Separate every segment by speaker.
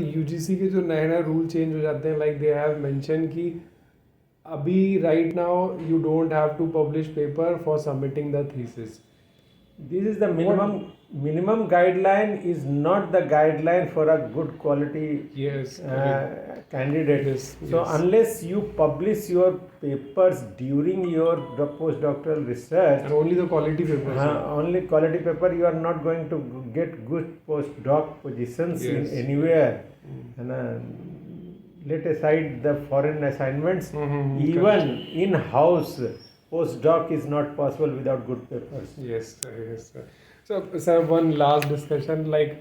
Speaker 1: UGC के जो नए नए रूल चेंज हो जाते हैं, लाइक दे हैव मेंशन कि अभी right now you don't have to publish paper for submitting the thesis.
Speaker 2: This is the minimum guideline is not the guideline for a good quality
Speaker 1: Yes,
Speaker 2: candidate.
Speaker 1: Yes,
Speaker 2: So
Speaker 1: yes.
Speaker 2: unless you publish your papers during your postdoctoral research,
Speaker 1: And only the quality papers.
Speaker 2: only quality paper, you are not going to get good postdoc positions in
Speaker 1: Yes.
Speaker 2: anywhere. And let aside the foreign assignments, even in-house postdoc is not possible without good papers.
Speaker 1: Yes, sir. Yes, sir. So, sir, one last discussion. Like,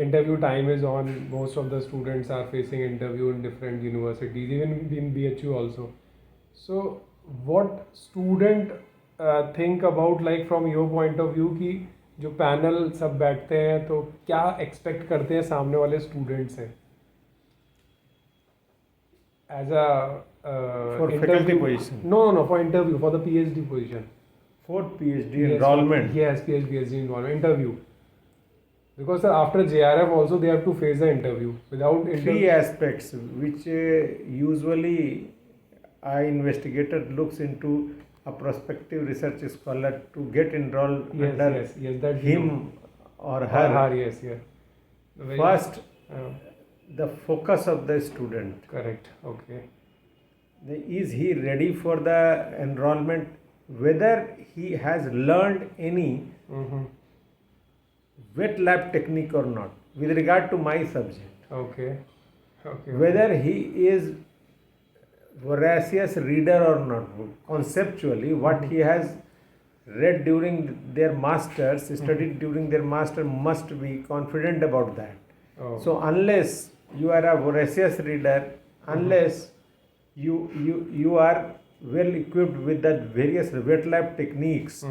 Speaker 1: interview time is on. Most of the students are facing interview in different universities, even in BHU also. So, what student think about, like, from your point of view, कि जो panel सब बैठते हैं तो क्या expect करते हैं सामने वाले स्टूडेंट से as a
Speaker 2: For faculty position?
Speaker 1: No, for interview, for the PhD position.
Speaker 2: For PhD enrollment?
Speaker 1: Yes, PhD enrollment interview. Because sir, after JRF also they have to face the interview. Without
Speaker 2: three aspects which usually I investigator looks into a prospective research scholar to get enrolled under
Speaker 1: that
Speaker 2: him or her.
Speaker 1: Yes.
Speaker 2: First, the focus of the student.
Speaker 1: Correct. Okay.
Speaker 2: Is he ready for the enrollment? Whether he has learned any wet lab technique or not with regard to my subject.
Speaker 1: Okay.
Speaker 2: Whether he is voracious reader or not. Conceptually, what he has read during their masters, studied during their master, must be confident about that. So unless you are a voracious reader, unless you are well equipped with the various wet lab techniques,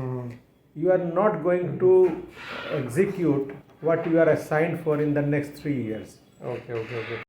Speaker 2: you are not going to execute what you are assigned for in the next 3 years.
Speaker 1: Okay.